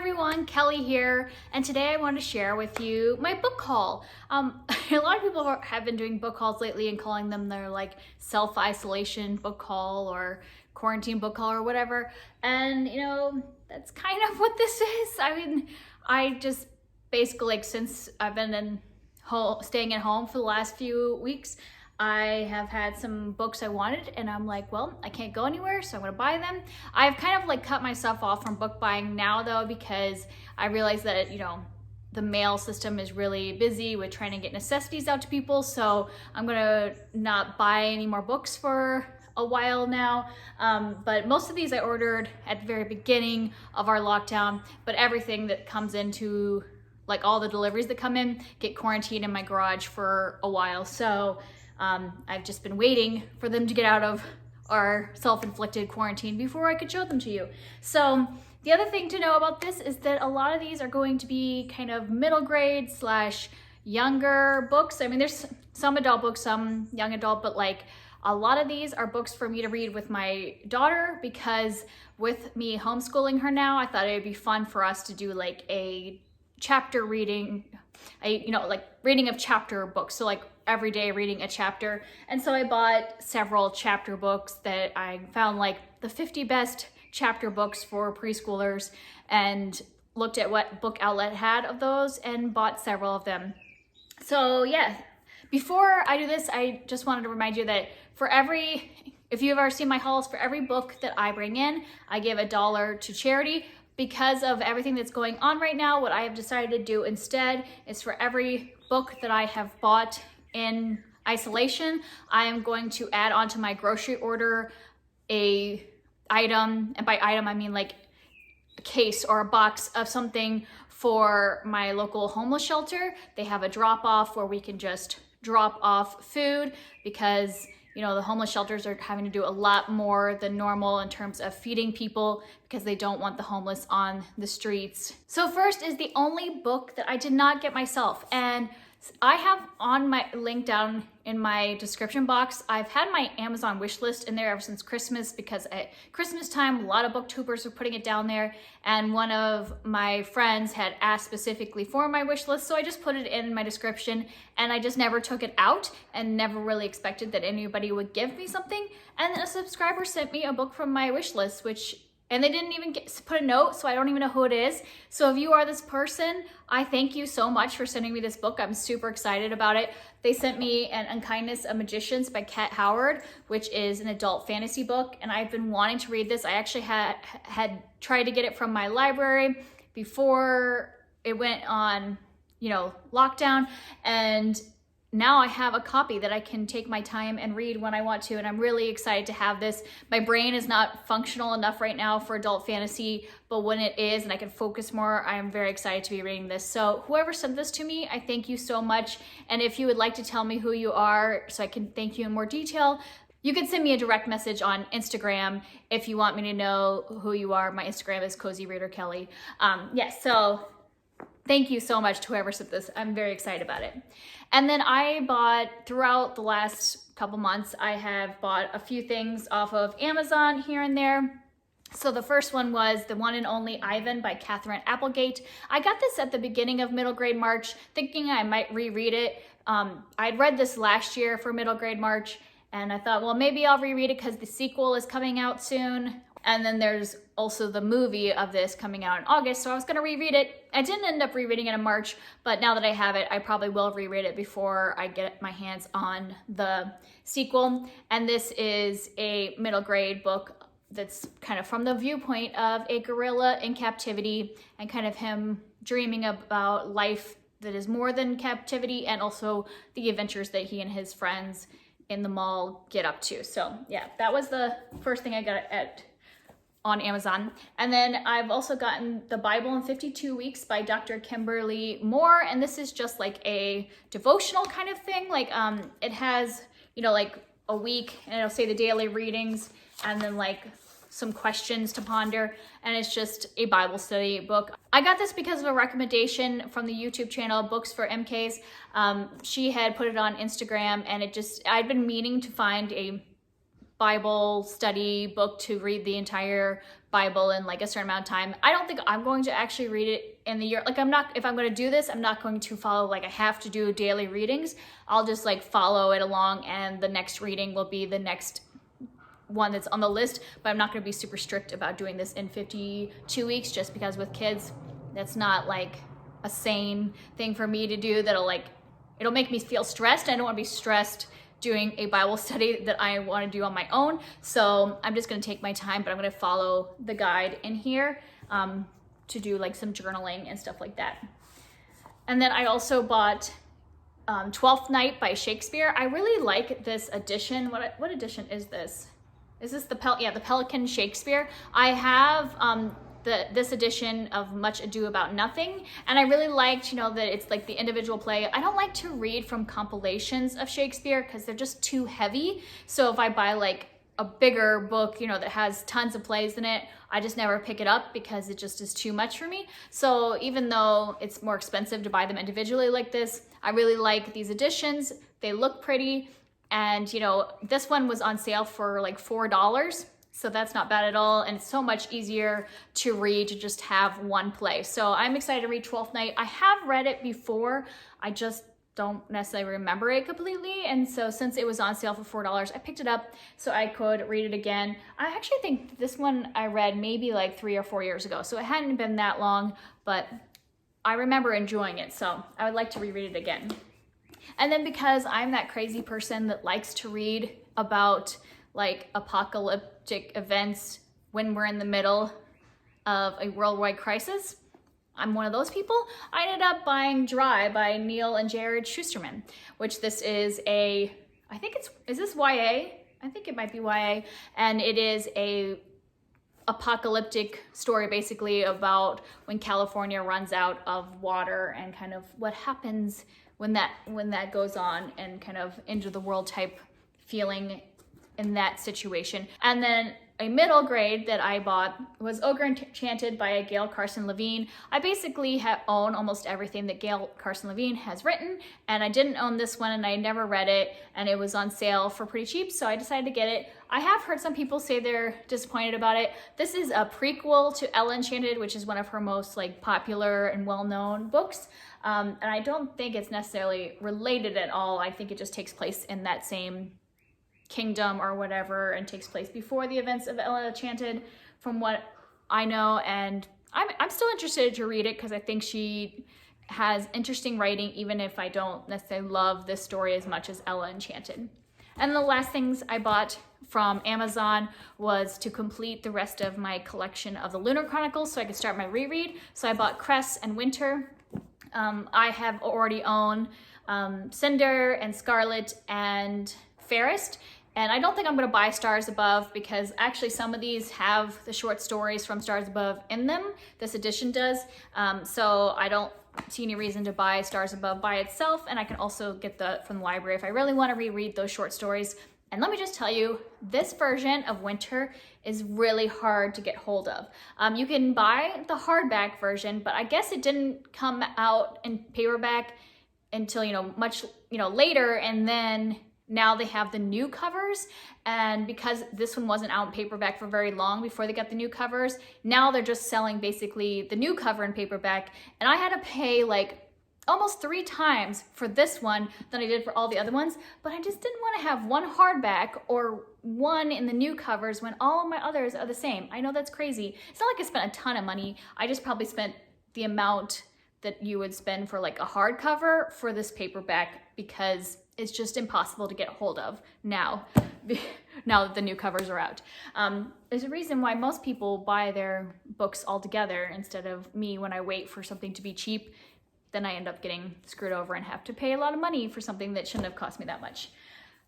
everyone, Kelly here, and today I want to share with you my book haul. A lot of people have been doing book hauls lately and calling them their like self-isolation book haul or quarantine book haul or whatever, and that's kind of what this is. I mean, I just basically, like, since I've been staying at home for the last few weeks, I have had some books I wanted and I'm like, well, I can't go anywhere, so I'm gonna buy them. I've kind of like cut myself off from book buying now though, because I realize that, the mail system is really busy with trying to get necessities out to people. So I'm gonna not buy any more books for a while now. But most of these I ordered at the very beginning of our lockdown, but everything that comes into, like all the deliveries that come in, get quarantined in my garage for a while. So I've just been waiting for them to get out of our self-inflicted quarantine before I could show them to you. So the other thing to know about this is that a lot of these are going to be kind of middle grade / younger books. I mean, there's some adult books, some young adult, but like a lot of these are books for me to read with my daughter, because with me homeschooling her now, I thought it would be fun for us to do like a chapter reading, like reading of chapter books. So like every day reading a chapter. And so I bought several chapter books that I found, like the 50 best chapter books for preschoolers, and looked at what book outlet had of those and bought several of them. So yeah, before I do this, I just wanted to remind you that if you've ever seen my hauls, for every book that I bring in, I give $1 to charity. Because of everything that's going on right now, what I have decided to do instead is for every book that I have bought in isolation, I am going to add onto my grocery order a item, and by item I mean like a case or a box of something for my local homeless shelter. They have a drop off where we can just drop off food, because the homeless shelters are having to do a lot more than normal in terms of feeding people, because they don't want the homeless on the streets. So first is the only book that I did not get myself, and I have on my link down in my description box, I've had my Amazon wish list in there ever since Christmas, because at Christmas time, a lot of Booktubers were putting it down there, and one of my friends had asked specifically for my wish list, so I just put it in my description, and I just never took it out and never really expected that anybody would give me something. And then a subscriber sent me a book from my wish list, and they didn't even put a note, so I don't even know who it is. So if you are this person, I thank you so much for sending me this book. I'm super excited about it. They sent me An Unkindness of Magicians by Kat Howard, which is an adult fantasy book, and I've been wanting to read this. I actually had tried to get it from my library before it went on, lockdown, and now I have a copy that I can take my time and read when I want to, and I'm really excited to have this. My brain is not functional enough right now for adult fantasy, but when it is and I can focus more, I am very excited to be reading this. So whoever sent this to me, I thank you so much. And if you would like to tell me who you are so I can thank you in more detail, you can send me a direct message on Instagram if you want me to know who you are. My Instagram is Cozy Reader Kelly. So thank you so much to whoever sent this. I'm very excited about it. And then I bought, throughout the last couple months, I have bought a few things off of Amazon here and there. So the first one was The One and Only Ivan by Katherine Applegate. I got this at the beginning of middle grade March, thinking I might reread it. I'd read this last year for middle grade March, and I thought, well, maybe I'll reread it because the sequel is coming out soon. And then there's also the movie of this coming out in August, so I was gonna reread it. I didn't end up rereading it in March, but now that I have it, I probably will reread it before I get my hands on the sequel. And this is a middle grade book that's kind of from the viewpoint of a gorilla in captivity, and kind of him dreaming about life that is more than captivity, and also the adventures that he and his friends in the mall get up to. So yeah, that was the first thing I got on Amazon. And then I've also gotten The Bible in 52 Weeks by Dr. Kimberly Moore, and this is just like a devotional kind of thing. Like it has, like a week, and it'll say the daily readings, and then like some questions to ponder, and it's just a Bible study book. I got this because of a recommendation from the YouTube channel Books for MKs. She had put it on Instagram, and I'd been meaning to find a Bible study book to read the entire Bible in like a certain amount of time. I don't think I'm going to actually read it in the year. Like if I'm going to do this, I'm not going to follow like I have to do daily readings. I'll just like follow it along, and the next reading will be the next one that's on the list, but I'm not going to be super strict about doing this in 52 weeks just because with kids, that's not like a sane thing for me to do. It'll make me feel stressed. I don't want to be stressed doing a Bible study that I want to do on my own. So I'm just going to take my time, but I'm going to follow the guide in here to do like some journaling and stuff like that. And then I also bought Twelfth Night by Shakespeare. I really like this edition. What edition is this? Is this the Pelican Shakespeare? I have this edition of Much Ado About Nothing, and I really liked, that it's like the individual play. I don't like to read from compilations of Shakespeare because they're just too heavy. So if I buy like a bigger book, that has tons of plays in it, I just never pick it up because it just is too much for me. So even though it's more expensive to buy them individually like this, I really like these editions. They look pretty. And this one was on sale for like $4. So that's not bad at all. And it's so much easier to read to just have one play. So I'm excited to read Twelfth Night. I have read it before. I just don't necessarily remember it completely. And so since it was on sale for $4, I picked it up so I could read it again. I actually think this one I read maybe like 3 or 4 years ago. So it hadn't been that long, but I remember enjoying it. So I would like to reread it again. And then because I'm that crazy person that likes to read about like apocalyptic events when we're in the middle of a worldwide crisis, I'm one of those people. I ended up buying Dry by Neil and Jared Shusterman, which this is is this YA? I think it might be YA. And it is a apocalyptic story basically about when California runs out of water and kind of what happens when that goes on, and kind of end of the world type feeling in that situation. And then a middle grade that I bought was Ogre Enchanted by Gail Carson Levine. I basically own almost everything that Gail Carson Levine has written, and I didn't own this one and I never read it, and it was on sale for pretty cheap, so I decided to get it. I have heard some people say they're disappointed about it. This is a prequel to Ella Enchanted, which is one of her most like popular and well-known books. And I don't think it's necessarily related at all. I think it just takes place in that same kingdom or whatever, and takes place before the events of Ella Enchanted, from what I know. And I'm still interested to read it because I think she has interesting writing, even if I don't necessarily love this story as much as Ella Enchanted. And the last things I bought from Amazon was to complete the rest of my collection of the Lunar Chronicles so I could start my reread. So I bought Cress and Winter. I have already owned Cinder and Scarlet and Fairest. And I don't think I'm going to buy Stars Above because actually some of these have the short stories from Stars Above in them. This edition does. So I don't see any reason to buy Stars Above by itself. And I can also get from the library if I really want to reread those short stories. And let me just tell you, this version of Winter is really hard to get hold of. You can buy the hardback version, but I guess it didn't come out in paperback until, much, later. And then now they have the new covers, and because this one wasn't out in paperback for very long before they got the new covers, now they're just selling basically the new cover in paperback, and I had to pay like almost 3 times for this one than I did for all the other ones, but I just didn't want to have one hardback or one in the new covers when all of my others are the same. I know that's crazy. It's not like I spent a ton of money. I just probably spent the amount that you would spend for like a hardcover for this paperback because it's just impossible to get hold of now that the new covers are out. There's a reason why most people buy their books all together instead of me when I wait for something to be cheap. Then I end up getting screwed over and have to pay a lot of money for something that shouldn't have cost me that much.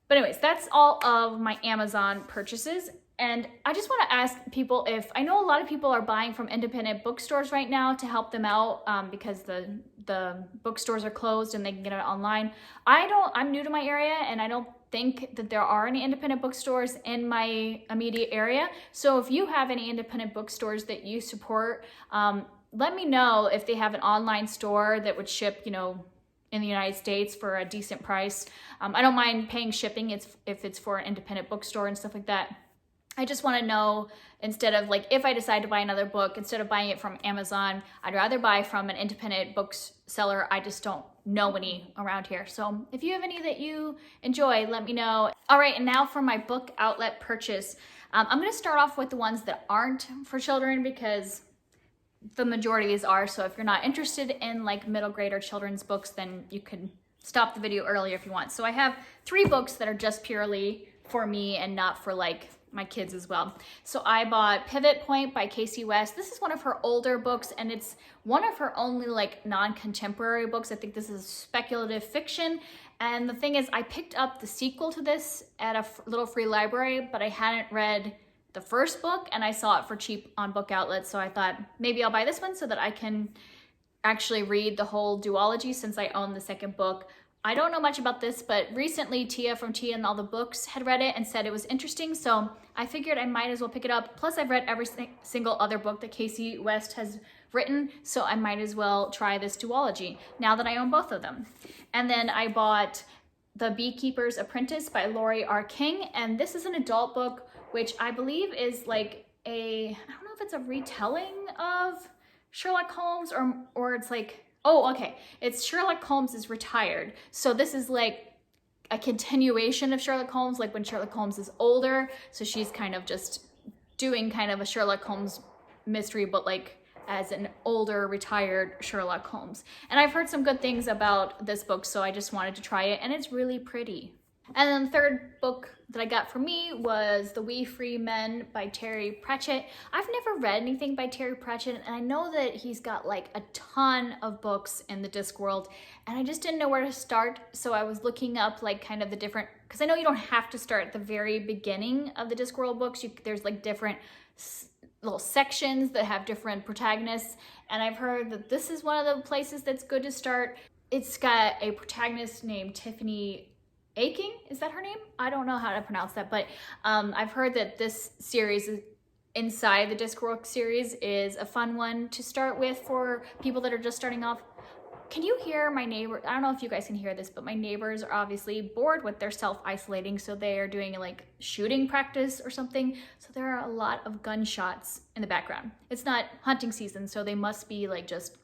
But anyways, that's all of my Amazon purchases. And I just want to ask people I know a lot of people are buying from independent bookstores right now to help them out because the bookstores are closed and they can get it online. I'm new to my area and I don't think that there are any independent bookstores in my immediate area. So if you have any independent bookstores that you support, let me know if they have an online store that would ship, in the United States for a decent price. I don't mind paying shipping if it's for an independent bookstore and stuff like that. I just want to know, instead of like, if I decide to buy another book, instead of buying it from Amazon, I'd rather buy from an independent bookseller. I just don't know any around here. So if you have any that you enjoy, let me know. All right, and now for my book outlet purchase. I'm going to start off with the ones that aren't for children because the majority of these are. So if you're not interested in like middle grade or children's books, then you can stop the video earlier if you want. So I have 3 books that are just purely for me and not for like my kids as well. So I bought Pivot Point by Casey West. This is one of her older books, and it's one of her only like non-contemporary books. I think this is speculative fiction. And the thing is, I picked up the sequel to this at a little free library, but I hadn't read the first book, and I saw it for cheap on book outlets. So I thought maybe I'll buy this one so that I can actually read the whole duology since I own the second book. I don't know much about this, but recently Tia from Tia and All the Books had read it and said it was interesting, so I figured I might as well pick it up. Plus I've read every single other book that Casey West has written, so I might as well try this duology now that I own both of them. And then I bought The Beekeeper's Apprentice by Laurie R. King, and this is an adult book, which I believe is like I don't know if it's a retelling of Sherlock Holmes or it's like, oh, okay. It's Sherlock Holmes is retired. So this is like a continuation of Sherlock Holmes, like when Sherlock Holmes is older. So she's kind of just doing kind of a Sherlock Holmes mystery, but like as an older retired Sherlock Holmes. And I've heard some good things about this book, so I just wanted to try it, and it's really pretty. And then the third book that I got for me was The We Free Men by Terry Pratchett. I've never read anything by Terry Pratchett, and I know that he's got like a ton of books in the Discworld, and I just didn't know where to start. So I was looking up like kind of the different, because I know you don't have to start at the very beginning of the Discworld books. There's like different little sections that have different protagonists, and I've heard that this is one of the places that's good to start. It's got a protagonist named Tiffany Aching, is that her name? I don't know how to pronounce that, but I've heard that this series inside the Discworld series is a fun one to start with for people that are just starting off. Can you hear my neighbor? I don't know if you guys can hear this, but my neighbors are obviously bored with their self-isolating, so they are doing like shooting practice or something. So there are a lot of gunshots in the background. It's not hunting season, so they must be like just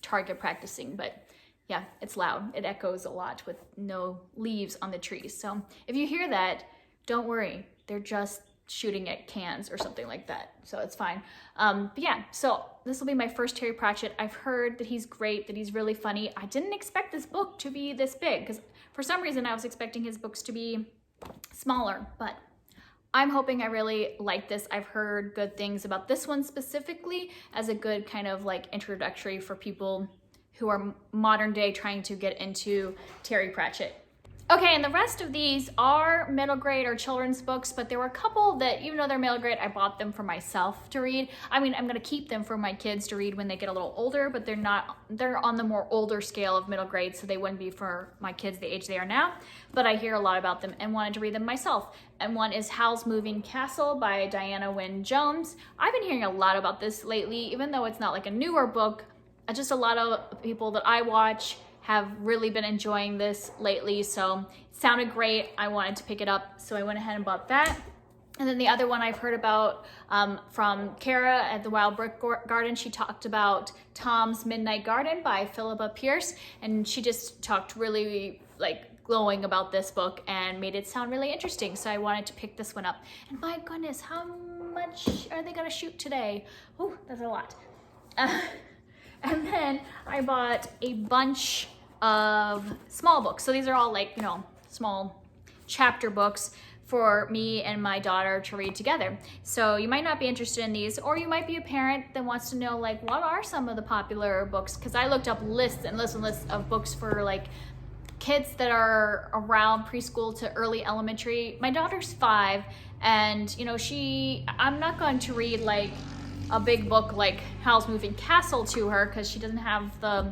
target practicing, but yeah, it's loud. It echoes a lot with no leaves on the trees. So if you hear that, don't worry. They're just shooting at cans or something like that. So it's fine. But yeah, so this will be my first Terry Pratchett. I've heard that he's great, that he's really funny. I didn't expect this book to be this big because for some reason I was expecting his books to be smaller, but I'm hoping I really like this. I've heard good things about this one specifically as a good kind of like introductory for people who are modern day trying to get into Terry Pratchett. Okay, and the rest of these are middle grade or children's books, but there were a couple that, even though they're middle grade, I bought them for myself to read. I mean, I'm gonna keep them for my kids to read when they get a little older, but they're on the more older scale of middle grade, so they wouldn't be for my kids the age they are now, but I hear a lot about them and wanted to read them myself. And one is Howl's Moving Castle by Diana Wynne Jones. I've been hearing a lot about this lately, even though it's not like a newer book. Just a lot of people that I watch have really been enjoying this lately, so it sounded great. I wanted to pick it up, so I went ahead and bought that. And then the other one I've heard about from Cara at the Wilde Brick Garden, she talked about Tom's Midnight Garden by Philippa Pierce, and she just talked really like glowing about this book and made it sound really interesting, so I wanted to pick this one up. And my goodness, how much are they gonna shoot today? Oh, that's a lot. And then I bought a bunch of small books. So these are all like, you know, small chapter books for me and my daughter to read together. So you might not be interested in these, or you might be a parent that wants to know like, what are some of the popular books? Because I looked up lists and lists and lists of books for like kids that are around preschool to early elementary. My daughter's 5, and you know, I'm not going to read like a big book like Howl's Moving Castle to her because she doesn't have the,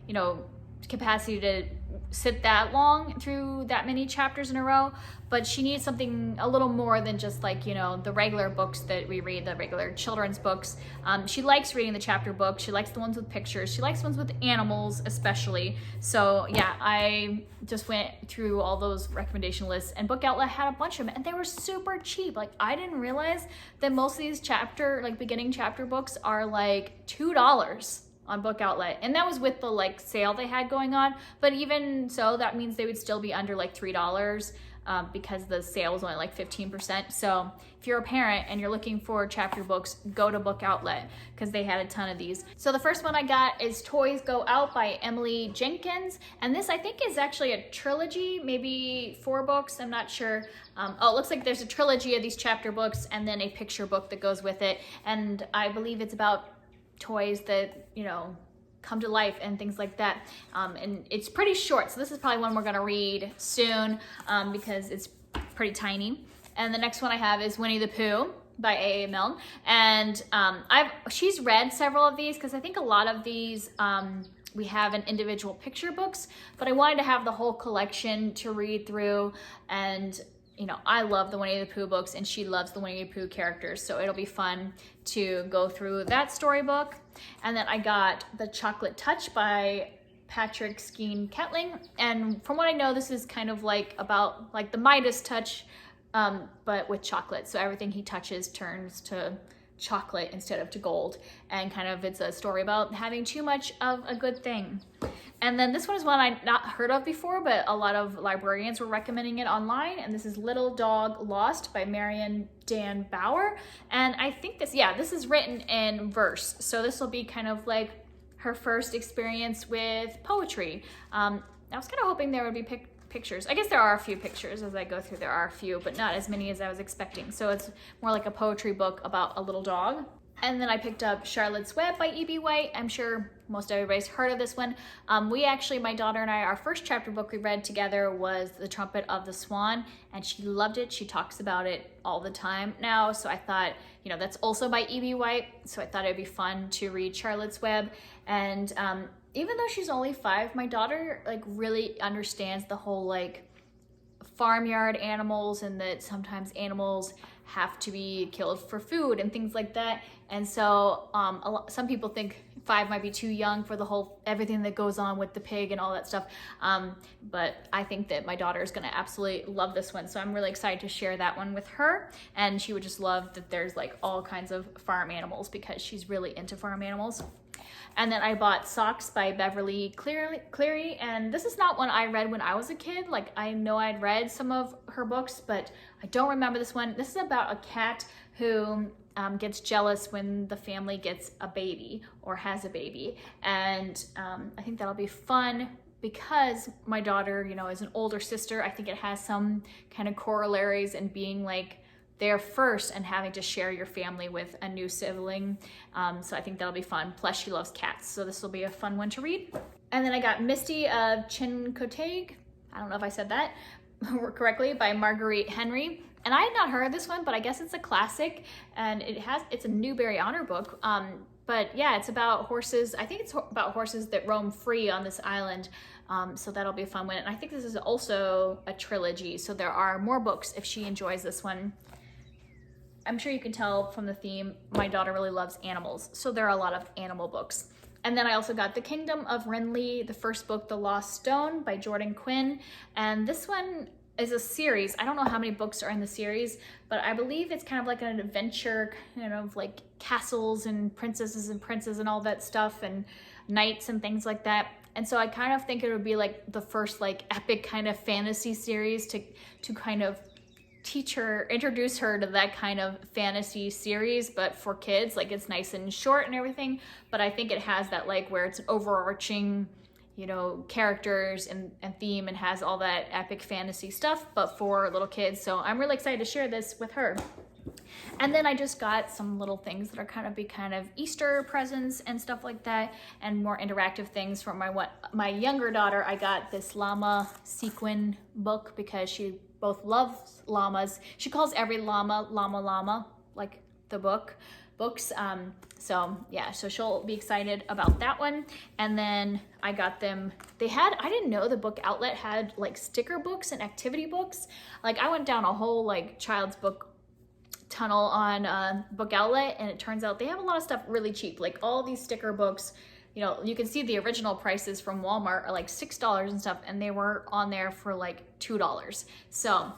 you know, capacity to sit that long through that many chapters in a row, but she needs something a little more than just like, you know, the regular books that we read, the regular children's books. She likes reading the chapter books. She likes the ones with pictures. She likes the ones with animals especially. So yeah, I just went through all those recommendation lists, and Book Outlet had a bunch of them, and they were super cheap. Like, I didn't realize that most of these beginning chapter books are like $2 on Book Outlet, and that was with the like sale they had going on. But even so, that means they would still be under like $3 because the sale was only like 15%. So if you're a parent and you're looking for chapter books, go to Book Outlet because they had a ton of these. So the first one I got is Toys Go Out by Emily Jenkins, and this I think is actually a trilogy, maybe 4 books, I'm not sure. Oh, it looks like there's a trilogy of these chapter books and then a picture book that goes with it, and I believe it's about toys that, you know, come to life and things like that. And it's pretty short, so this is probably one we're gonna read soon because it's pretty tiny. And the next one I have is Winnie the Pooh by A.A. Milne. And she's read several of these because I think a lot of these we have in individual picture books, but I wanted to have the whole collection to read through. And you know, I love the Winnie the Pooh books, and she loves the Winnie the Pooh characters, so it'll be fun to go through that storybook. And then I got The Chocolate Touch by Patrick Skeen Kettling, and from what I know, this is kind of like about like the Midas touch, but with chocolate. So everything he touches turns to chocolate instead of to gold, and kind of it's a story about having too much of a good thing. And then this one is one I'd not heard of before, but a lot of librarians were recommending it online, and this is Little Dog Lost by Marion Dan Bauer. And I think this is written in verse, so this will be kind of like her first experience with poetry. I was kind of hoping there would be pictures. I guess there are a few pictures as I go through. There are a few, but not as many as I was expecting. So it's more like a poetry book about a little dog. And then I picked up Charlotte's Web by E.B. White. I'm sure most everybody's heard of this one. We actually, my daughter and I, our first chapter book we read together was The Trumpet of the Swan, and she loved it. She talks about it all the time now. So I thought, you know, that's also by E.B. White. So I thought it'd be fun to read Charlotte's Web. And even though she's only 5, my daughter like really understands the whole like farmyard animals, and that sometimes animals have to be killed for food and things like that. And so some people think 5 might be too young for the whole everything that goes on with the pig and all that stuff, but I think that my daughter is going to absolutely love this one, so I'm really excited to share that one with her. And she would just love that there's like all kinds of farm animals because she's really into farm animals. And then I bought Socks by Beverly Cleary, and this is not one I read when I was a kid. Like, I know I'd read some of her books, but I don't remember this one. This is about a cat who gets jealous when the family gets a baby or has a baby. And I think that'll be fun because my daughter, you know, is an older sister. I think it has some kind of corollaries in being like there first and having to share your family with a new sibling. So I think that'll be fun. Plus she loves cats, so this will be a fun one to read. And then I got Misty of Chincoteague, I don't know if I said that correctly, by Marguerite Henry. And I had not heard of this one, but I guess it's a classic, and it's a Newbery Honor book. But yeah, it's about horses. I think it's about horses that roam free on this island. So that'll be a fun one. And I think this is also a trilogy, so there are more books if she enjoys this one. I'm sure you can tell from the theme, my daughter really loves animals, so there are a lot of animal books. And then I also got The Kingdom of Renly, the first book, The Lost Stone by Jordan Quinn. And this one is a series. I don't know how many books are in the series, but I believe it's kind of like an adventure, kind of like castles and princesses and princes and all that stuff, and knights and things like that. And so I kind of think it would be like the first like epic kind of fantasy series to kind of introduce her to that kind of fantasy series, but for kids. Like, it's nice and short and everything, but I think it has that like where it's an overarching, you know, characters and theme, and has all that epic fantasy stuff, but for little kids. So I'm really excited to share this with her. And then I just got some little things that are kind of Easter presents and stuff like that, and more interactive things from my younger daughter. I got this llama sequin book because she both loves llamas. She calls every llama, llama, like the book. books. So yeah, so she'll be excited about that one. And then I got them, I didn't know the book outlet had like sticker books and activity books. Like I went down a whole like child's book tunnel on Book Outlet, and it turns out they have a lot of stuff really cheap. Like all these sticker books, you know, you can see the original prices from Walmart are like $6 and stuff, and they were on there for like $2. So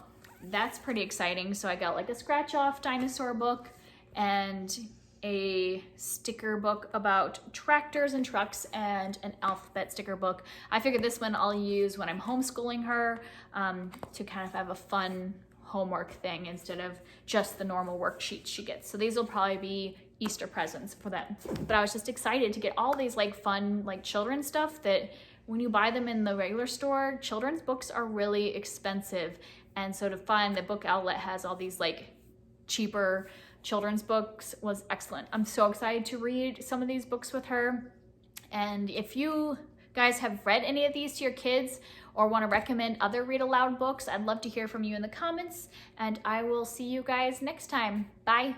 that's pretty exciting. So I got like a scratch off dinosaur book and a sticker book about tractors and trucks and an alphabet sticker book. I figured this one I'll use when I'm homeschooling her, to kind of have a fun homework thing instead of just the normal worksheets she gets. So these will probably be Easter presents for them. But I was just excited to get all these like fun like children's stuff that when you buy them in the regular store, children's books are really expensive. And so to find the Book Outlet has all these like cheaper children's books was excellent. I'm so excited to read some of these books with her. And if you guys have read any of these to your kids or want to recommend other read aloud books, I'd love to hear from you in the comments, and I will see you guys next time. Bye.